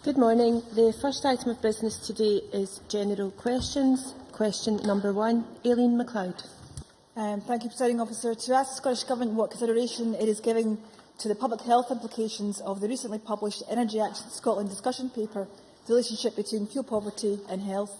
Good morning. The first item of business today is general questions. Question number 1, Aileen MacLeod. Thank you, Presiding Officer. To ask the Scottish Government what consideration it is giving to the public health implications of the recently published Energy Action Scotland discussion paper, the relationship between fuel poverty and health.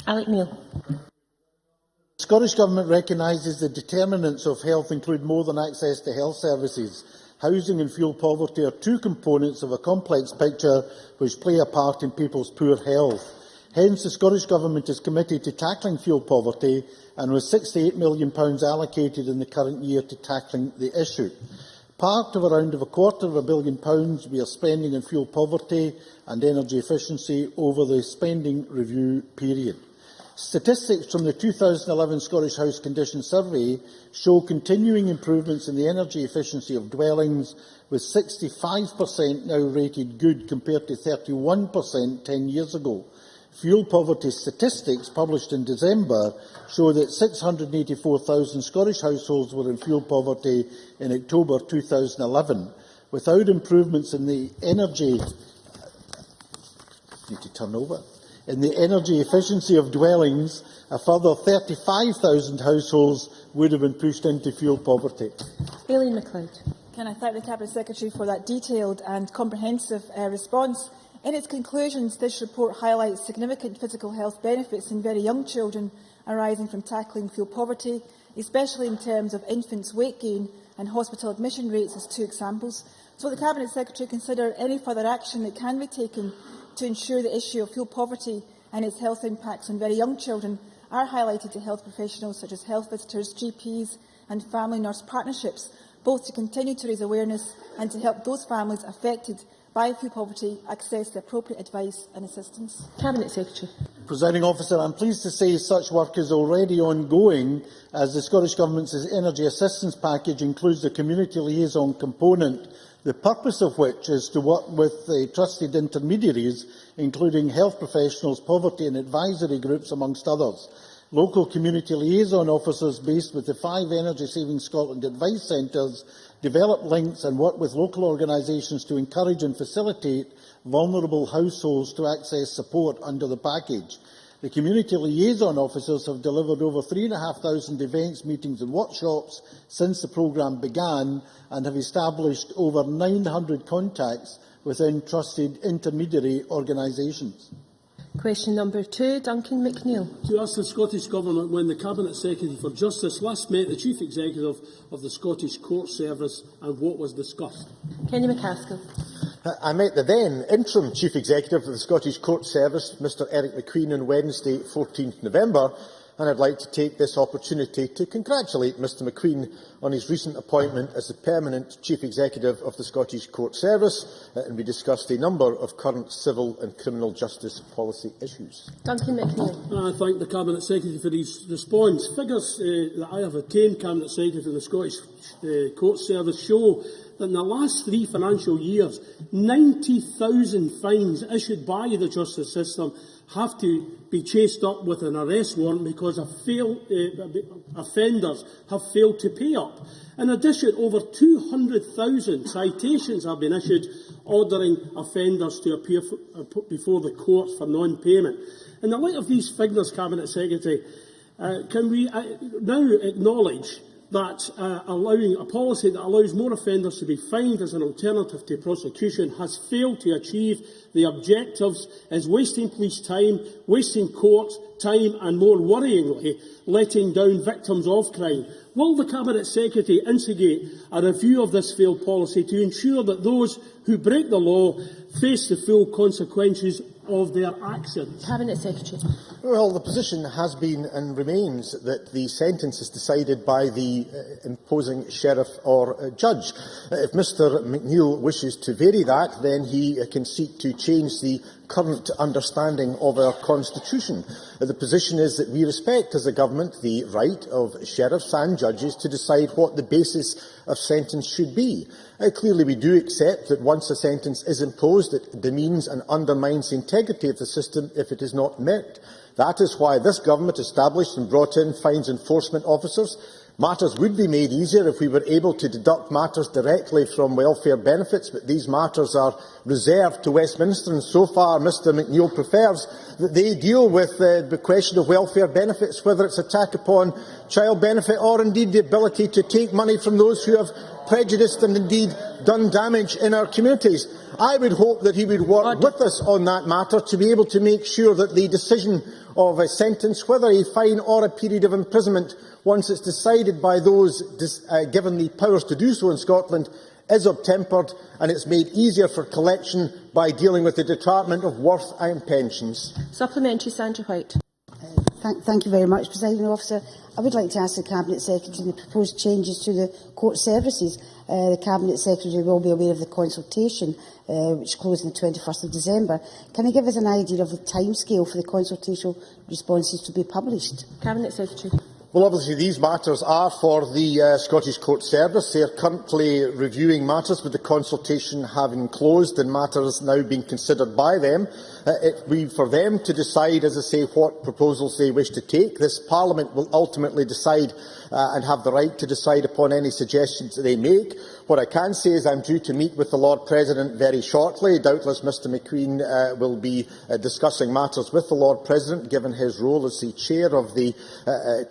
Alec Neil. The Scottish Government recognises the determinants of health include more than access to health services. Housing and fuel poverty are two components of a complex picture which play a part in people's poor health. Hence, the Scottish Government is committed to tackling fuel poverty and with £68 million allocated in the current year to tackling the issue. Part of around £250 million we are spending on fuel poverty and energy efficiency over the spending review period. Statistics from the 2011 Scottish House Condition Survey show continuing improvements in the energy efficiency of dwellings, with 65% now rated good compared to 31% 10 years ago. Fuel poverty statistics published in December show that 684,000 Scottish households were in fuel poverty in October 2011. Without improvements in the energy efficiency of dwellings, a further 35,000 households would have been pushed into fuel poverty. Aileen MacLeod. Can I thank the Cabinet Secretary for that detailed and comprehensive response? In its conclusions, this report highlights significant physical health benefits in very young children arising from tackling fuel poverty, especially in terms of infants' weight gain and hospital admission rates as two examples. So will the Cabinet Secretary consider any further action that can be taken to ensure the issue of fuel poverty and its health impacts on very young children are highlighted to health professionals such as health visitors, GPs and family nurse partnerships, both to continue to raise awareness and to help those families affected by fuel poverty access the appropriate advice and assistance? Cabinet Secretary. Presiding Officer, I am pleased to say such work is already ongoing, as the Scottish Government's energy assistance package includes the community liaison component, the purpose of which is to work with trusted intermediaries, including health professionals, poverty and advisory groups, amongst others. Local community liaison officers based with the 5 Energy Saving Scotland advice centres develop links and work with local organisations to encourage and facilitate vulnerable households to access support under the package. The community liaison officers have delivered over 3,500 events, meetings and workshops since the programme began and have established over 900 contacts within trusted intermediary organisations. Question number 2, Duncan McNeill. To ask the Scottish Government when the Cabinet Secretary for Justice last met the Chief Executive of the Scottish Court Service and what was discussed. Kenny McCaskill. I met the then interim Chief Executive of the Scottish Court Service, Mr Eric McQueen, on Wednesday, 14th November, and I'd like to take this opportunity to congratulate Mr McQueen on his recent appointment as the permanent Chief Executive of the Scottish Court Service, and we discussed a number of current civil and criminal justice policy issues. Duncan McNeill. I thank the Cabinet Secretary for his response. Figures that I have obtained, Cabinet Secretary, from the Scottish Court Service show that in the last 3 financial years, 90,000 fines issued by the justice system have to be chased up with an arrest warrant because offenders have failed to pay up. In addition, over 200,000 citations have been issued ordering offenders to appear before the courts for non-payment. In the light of these figures, Cabinet Secretary, can we now acknowledge that allowing a policy that allows more offenders to be fined as an alternative to prosecution has failed to achieve the objectives, is wasting police time, wasting court time and, more worryingly, letting down victims of crime? Will the Cabinet Secretary instigate a review of this failed policy to ensure that those who break the law face the full consequences of their actions? Cabinet Secretary. Well, the position has been and remains that the sentence is decided by the imposing sheriff or judge. If Mr McNeill wishes to vary that, then he can seek to change the current understanding of our constitution. The position is that we respect, as a government, the right of sheriffs and judges to decide what the basis of sentence should be. Clearly, we do accept that once a sentence is imposed, it demeans and undermines the integrity of the system if it is not met. That is why this government established and brought in fines enforcement officers. Matters would be made easier if we were able to deduct matters directly from welfare benefits, but these matters are reserved to Westminster, and so far Mr McNeill prefers that they deal with the question of welfare benefits, whether it's attack upon child benefit or indeed the ability to take money from those who have prejudiced and indeed done damage in our communities. I would hope that he would work with us on that matter to be able to make sure that the decision of a sentence, whether a fine or a period of imprisonment, once it's decided by those given the powers to do so in Scotland, is obtempered and it's made easier for collection by dealing with the Department of Worth and Pensions. Supplementary, Sandra White. Thank you very much, Presiding Officer. I would like to ask the Cabinet Secretary the proposed changes to the court services. The Cabinet Secretary will be aware of the consultation, which closed on the 21st of December. Can he give us an idea of the timescale for the consultation responses to be published? Cabinet Secretary. Well, obviously these matters are for the Scottish Court Service. They are currently reviewing matters with the consultation having closed and matters now being considered by them. It will be for them to decide, as I say, what proposals they wish to take. This Parliament will ultimately decide and have the right to decide upon any suggestions that they make. What I can say is I'm due to meet with the Lord President very shortly. Doubtless Mr McQueen will be discussing matters with the Lord President, given his role as the chair of the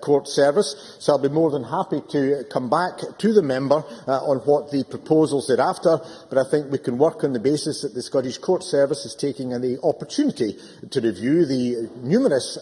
Court Service. So I'll be more than happy to come back to the member on what the proposals thereafter. But I think we can work on the basis that the Scottish Court Service is taking the opportunity to review the numerous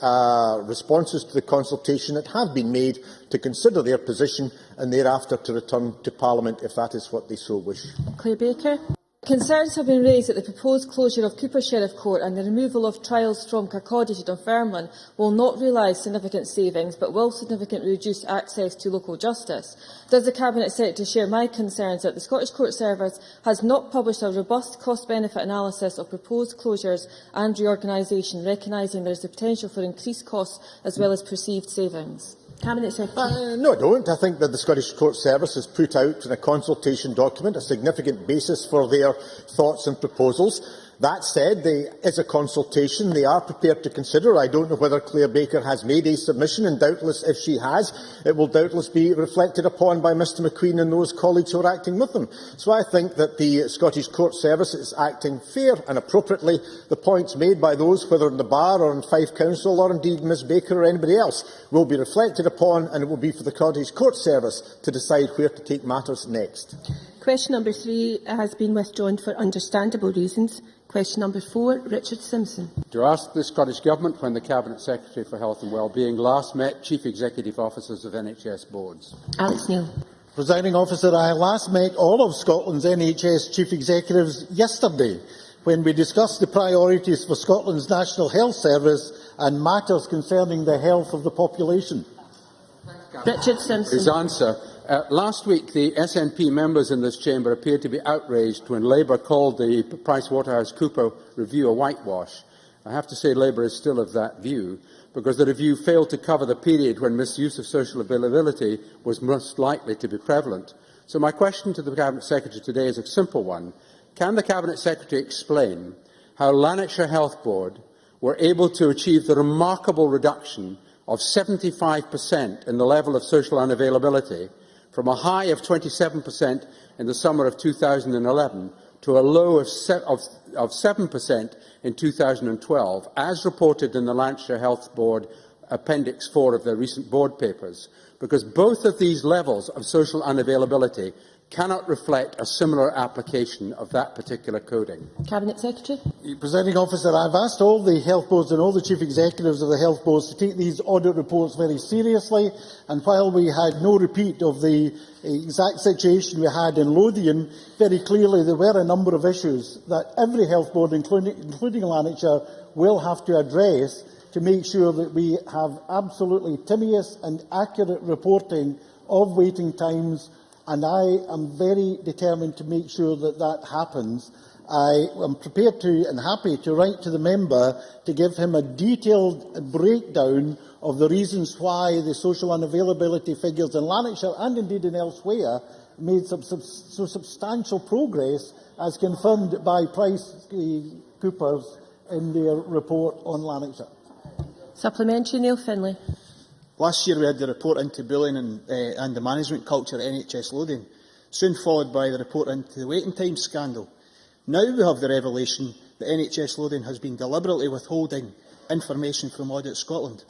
responses to the consultation that have been made, to consider their position and thereafter to return to Parliament if that is what they so wish. Claire Baker. Concerns have been raised that the proposed closure of Cooper Sheriff Court and the removal of trials from Kirkcaldy to Dunfermline will not realise significant savings but will significantly reduce access to local justice. Does the Cabinet Secretary share my concerns that the Scottish Court Service has not published a robust cost-benefit analysis of proposed closures and reorganisation, recognising there is the potential for increased costs as well as perceived savings? Cabinet Secretary. No, I don't. I think that the Scottish Court Service has put out in a consultation document a significant basis for their thoughts and proposals. That said, there is a consultation. They are prepared to consider. I don't know whether Claire Baker has made a submission, and doubtless, if she has, it will doubtless be reflected upon by Mr McQueen and those colleagues who are acting with them. So I think that the Scottish Court Service is acting fair and appropriately. The points made by those, whether in the Bar or in Fife Council or indeed Ms Baker or anybody else, will be reflected upon, and it will be for the Scottish Court Service to decide where to take matters next. Question number 3 has been withdrawn for understandable reasons. Question number 4, Richard Simpson. To ask the Scottish Government when the Cabinet Secretary for Health and Wellbeing last met Chief Executive Officers of NHS boards. Alex Neil. Presiding Officer, I last met all of Scotland's NHS Chief Executives yesterday when we discussed the priorities for Scotland's National Health Service and matters concerning the health of the population. Richard Simpson. His answer. Last week, the SNP members in this chamber appeared to be outraged when Labour called the PricewaterhouseCoopers review a whitewash. I have to say Labour is still of that view, because the review failed to cover the period when misuse of social availability was most likely to be prevalent. So my question to the Cabinet Secretary today is a simple one. Can the Cabinet Secretary explain how Lanarkshire Health Board were able to achieve the remarkable reduction of 75% in the level of social unavailability, from a high of 27% in the summer of 2011 to a low of 7% in 2012, as reported in the Lanarkshire Health Board Appendix 4 of their recent board papers, because both of these levels of social unavailability cannot reflect a similar application of that particular coding. Cabinet Secretary. Presiding Officer, I've asked all the health boards and all the chief executives of the health boards to take these audit reports very seriously, and while we had no repeat of the exact situation we had in Lothian, very clearly there were a number of issues that every health board, including Lanarkshire, will have to address to make sure that we have absolutely timeous and accurate reporting of waiting times, and I am very determined to make sure that that happens. I am prepared to and happy to write to the member to give him a detailed breakdown of the reasons why the social unavailability figures in Lanarkshire and indeed in elsewhere made so substantial progress as confirmed by PricewaterhouseCoopers in their report on Lanarkshire. Supplementary, Neil Findlay. Last year we had the report into bullying and the management culture at NHS Lothian, soon followed by the report into the waiting time scandal. Now we have the revelation that NHS Lothian has been deliberately withholding information from Audit Scotland.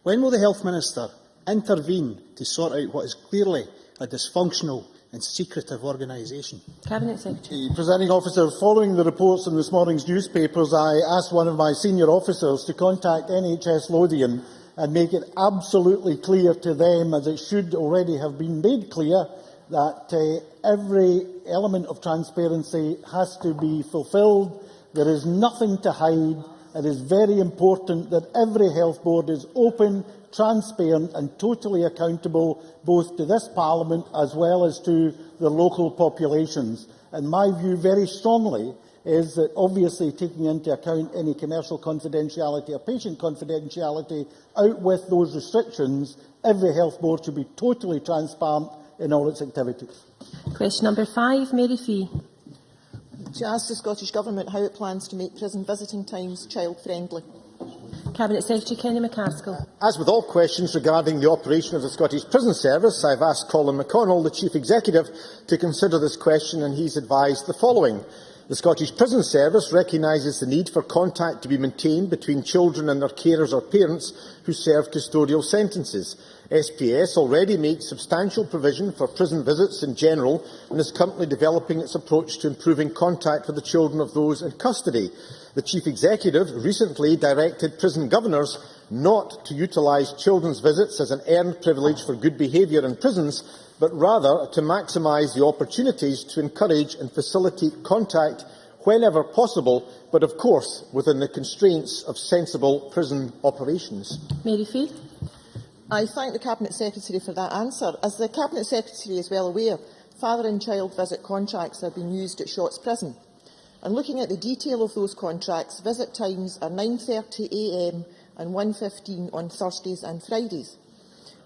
When will the Health Minister intervene to sort out what is clearly a dysfunctional and secretive organisation? Cabinet Secretary. Presiding Officer, following the reports in this morning's newspapers, I asked one of my senior officers to contact NHS Lothian and make it absolutely clear to them, as it should already have been made clear, that every element of transparency has to be fulfilled. There is nothing to hide. It is very important that every health board is open, transparent and totally accountable both to this Parliament as well as to the local populations. And my view very strongly is that, obviously taking into account any commercial confidentiality or patient confidentiality, out with those restrictions, every health board should be totally transparent in all its activities. Question number 5, Mary Fee. To ask the Scottish Government how it plans to make prison visiting times child-friendly. Cabinet Secretary Kenny MacAskill. As with all questions regarding the operation of the Scottish Prison Service, I have asked Colin McConnell, the Chief Executive, to consider this question, and he has advised the following. The Scottish Prison Service recognises the need for contact to be maintained between children and their carers or parents who serve custodial sentences. SPS already makes substantial provision for prison visits in general and is currently developing its approach to improving contact with the children of those in custody. The Chief Executive recently directed prison governors not to utilise children's visits as an earned privilege for good behaviour in prisons, but rather to maximise the opportunities to encourage and facilitate contact whenever possible, but of course within the constraints of sensible prison operations. Mary Fee. I thank the Cabinet Secretary for that answer. As the Cabinet Secretary is well aware, father and child visit contracts are being used at Shotts Prison. And looking at the detail of those contracts, visit times are 9:30 a.m. and 1:15 on Thursdays and Fridays.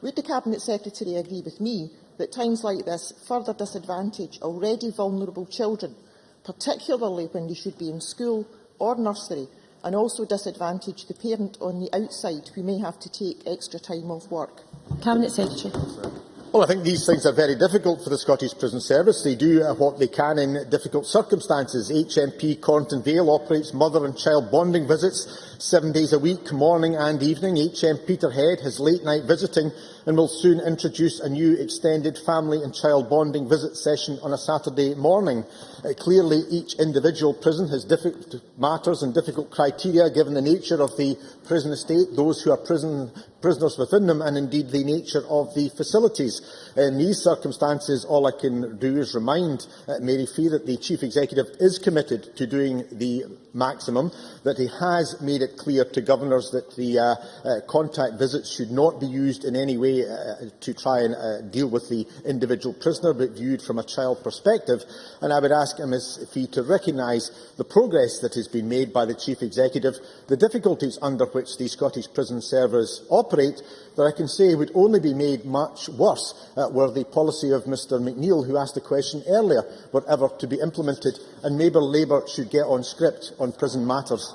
Would the Cabinet Secretary agree with me that times like this further disadvantage already vulnerable children, particularly when they should be in school or nursery, and also disadvantage the parent on the outside who may have to take extra time off work? Cabinet Secretary. Well, I think these things are very difficult for the Scottish Prison Service. They do what they can in difficult circumstances. HMP Cornton Vale operates mother and child bonding visits 7 days a week, morning and evening. HM Peterhead has late-night visiting and will soon introduce a new extended family and child bonding visit session on a Saturday morning. Clearly, each individual prison has difficult matters and difficult criteria given the nature of the prison estate, those who are prisoners within them, and indeed the nature of the facilities. In these circumstances, all I can do is remind Mary Fee that the Chief Executive is committed to doing the maximum, that he has made it clear to governors that the contact visits should not be used in any way to try and deal with the individual prisoner, but viewed from a child perspective. And I would ask Ms Fee to recognise the progress that has been made by the Chief Executive, the difficulties under which the Scottish Prison Service operate, that I can say would only be made much worse were the policy of Mr McNeill, who asked the question earlier, were ever to be implemented, and maybe Labour should get on script on prison matters.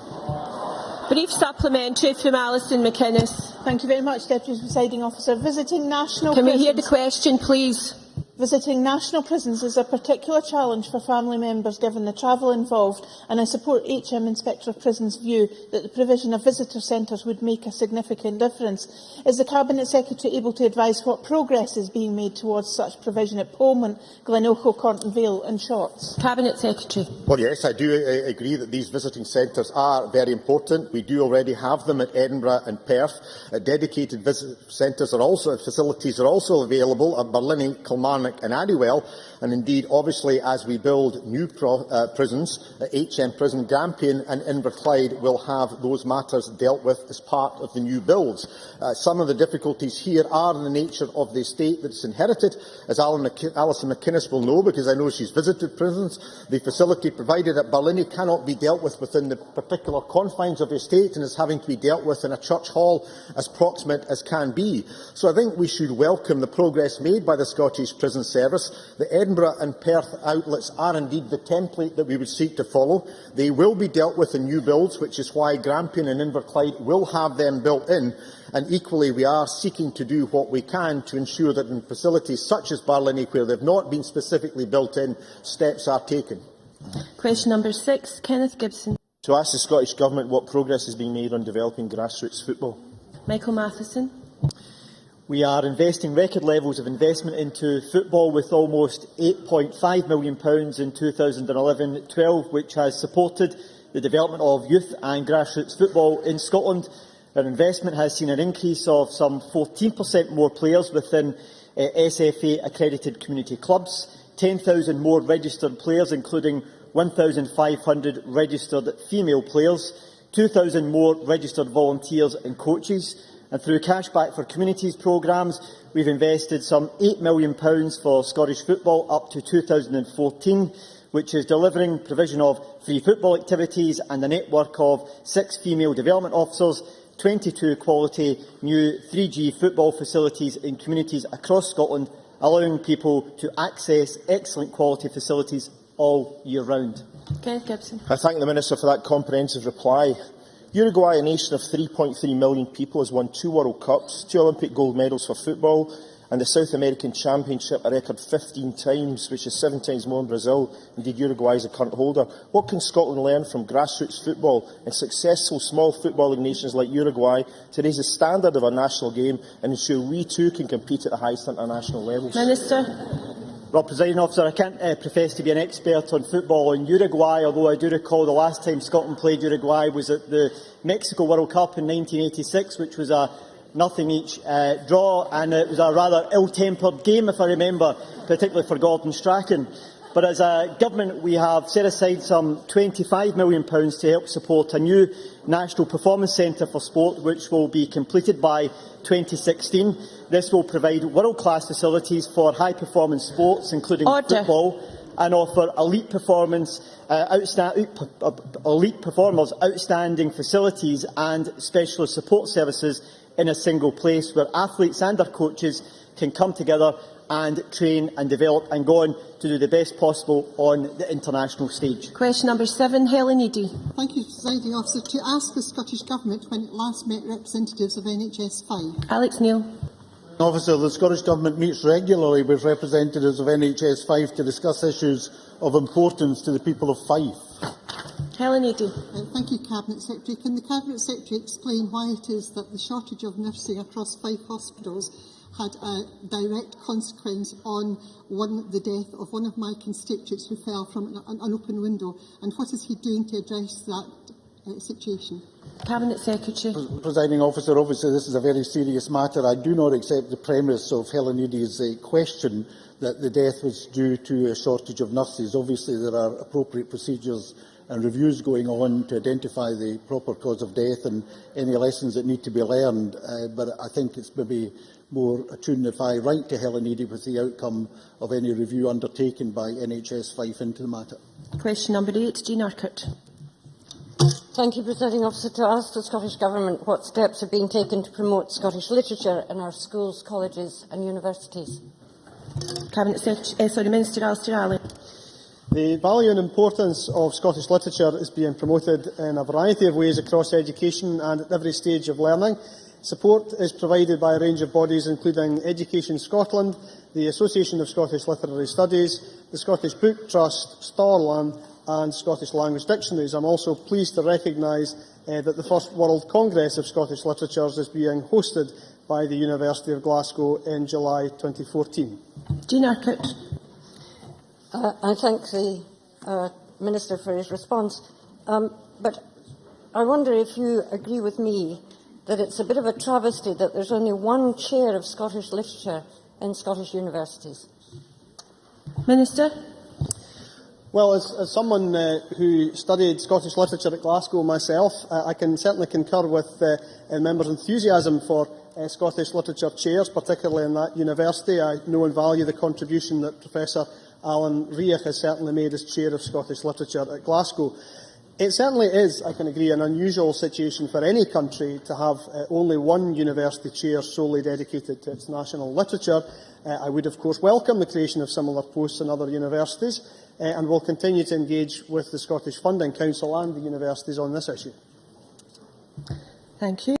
Brief supplementary from Alison McInnes. Thank you very much, Deputy Presiding Officer. Visiting national Can we prisons... hear the question, please? Visiting national prisons is a particular challenge for family members given the travel involved, and I support HM Inspector of Prisons' view that the provision of visitor centres would make a significant difference. Is the Cabinet Secretary able to advise what progress is being made towards such provision at Polmont, Glenocho, Cornton Vale and Shotts? Cabinet Secretary. Well, yes, I do agree that these visiting centres are very important. We do already have them at Edinburgh and Perth. Dedicated visit centres are also, facilities are also available at Barlinnie, Kilmarnock and Addywell, and indeed, obviously, as we build new prisons, HM Prison Grampian and Inverclyde will have those matters dealt with as part of the new builds. Some of the difficulties here are in the nature of the estate that is inherited. As Alison McInnes will know, because I know she's visited prisons, the facility provided at Barlinnie cannot be dealt with within the particular confines of the estate and is having to be dealt with in a church hall as proximate as can be. So I think we should welcome the progress made by the Scottish Prison prison service. The Edinburgh and Perth outlets are indeed the template that we would seek to follow. They will be dealt with in new builds, which is why Grampian and Inverclyde will have them built in. And equally, we are seeking to do what we can to ensure that in facilities such as Barlinnie, where they have not been specifically built in, steps are taken. Question number 6, Kenneth Gibson. To ask the Scottish Government what progress is being made on developing grassroots football. Michael Matheson. We are investing record levels of investment into football, with almost £8.5 million in 2011-12, which has supported the development of youth and grassroots football in Scotland. Our investment has seen an increase of some 14% more players within SFA-accredited community clubs, 10,000 more registered players, including 1,500 registered female players, 2,000 more registered volunteers and coaches, and through Cashback for Communities programmes, we've invested some £8 million for Scottish football up to 2014, which is delivering provision of free football activities and a network of 6 female development officers, 22 quality new 3G football facilities in communities across Scotland, allowing people to access excellent quality facilities all year round. Kenneth Gibson. I thank the Minister for that comprehensive reply. Uruguay, a nation of 3.3 million people, has won 2 World Cups, 2 Olympic gold medals for football, and the South American Championship a record 15 times, which is 7 times more than Brazil. Indeed, Uruguay is the current holder. What can Scotland learn from grassroots football and successful small footballing nations like Uruguay to raise the standard of our national game and ensure we too can compete at the highest international levels? Minister. Well, Presiding Officer, I can't profess to be an expert on football in Uruguay, although I do recall the last time Scotland played Uruguay was at the Mexico World Cup in 1986, which was a nothing each draw, and it was a rather ill-tempered game, if I remember, particularly for Gordon Strachan. But as a government, we have set aside some £25 million to help support a new National Performance Centre for Sport, which will be completed by 2016. This will provide world-class facilities for high-performance sports, including football, and offer elite performers outstanding facilities and specialist support services in a single place, where athletes and their coaches can come together and train and develop and go on to do the best possible on the international stage. Question number 7, Helen Eadie. Thank you, Presiding Officer. To ask the Scottish Government when it last met representatives of NHS 5. Alex Neil. Officer, the Scottish Government meets regularly with representatives of NHS 5 to discuss issues of importance to the people of Fife. Helen Eadie. Thank you, Cabinet Secretary. Can the Cabinet Secretary explain why it is that the shortage of nursing across 5 hospitals had a direct consequence on the death of one of my constituents who fell from an open window, and what is he doing to address that situation? Cabinet Secretary. Presiding Officer, obviously this is a very serious matter. I do not accept the premise of Helen Eadie's question that the death was due to a shortage of nurses. Obviously there are appropriate procedures and reviews going on to identify the proper cause of death and any lessons that need to be learned, but I think it's maybe more attuned if I write to Helen Eadie with the outcome of any review undertaken by NHS 5 into the matter. Question number 8, Jean Urquhart. Thank you, Presiding Officer. To ask the Scottish Government what steps are being taken to promote Scottish literature in our schools, colleges and universities. Cabinet Secretary, Minister Alistair Allen. The value and importance of Scottish literature is being promoted in a variety of ways across education and at every stage of learning. Support is provided by a range of bodies, including Education Scotland, the Association of Scottish Literary Studies, the Scottish Book Trust, Storland and Scottish Language Dictionaries. I'm also pleased to recognise that the first World Congress of Scottish Literatures is being hosted by the University of Glasgow in July 2014. Jean Urquhart. I thank the Minister for his response, but I wonder if you agree with me that it's a bit of a travesty that there's only one chair of Scottish literature in Scottish universities. Minister? Well, as someone who studied Scottish literature at Glasgow myself, I can certainly concur with members' enthusiasm for Scottish literature chairs, particularly in that university. I know and value the contribution that Professor Alan Reich has certainly made as chair of Scottish literature at Glasgow. It certainly is, I can agree, an unusual situation for any country to have only one university chair solely dedicated to its national literature. I would, of course, welcome the creation of similar posts in other universities and will continue to engage with the Scottish Funding Council and the universities on this issue. Thank you.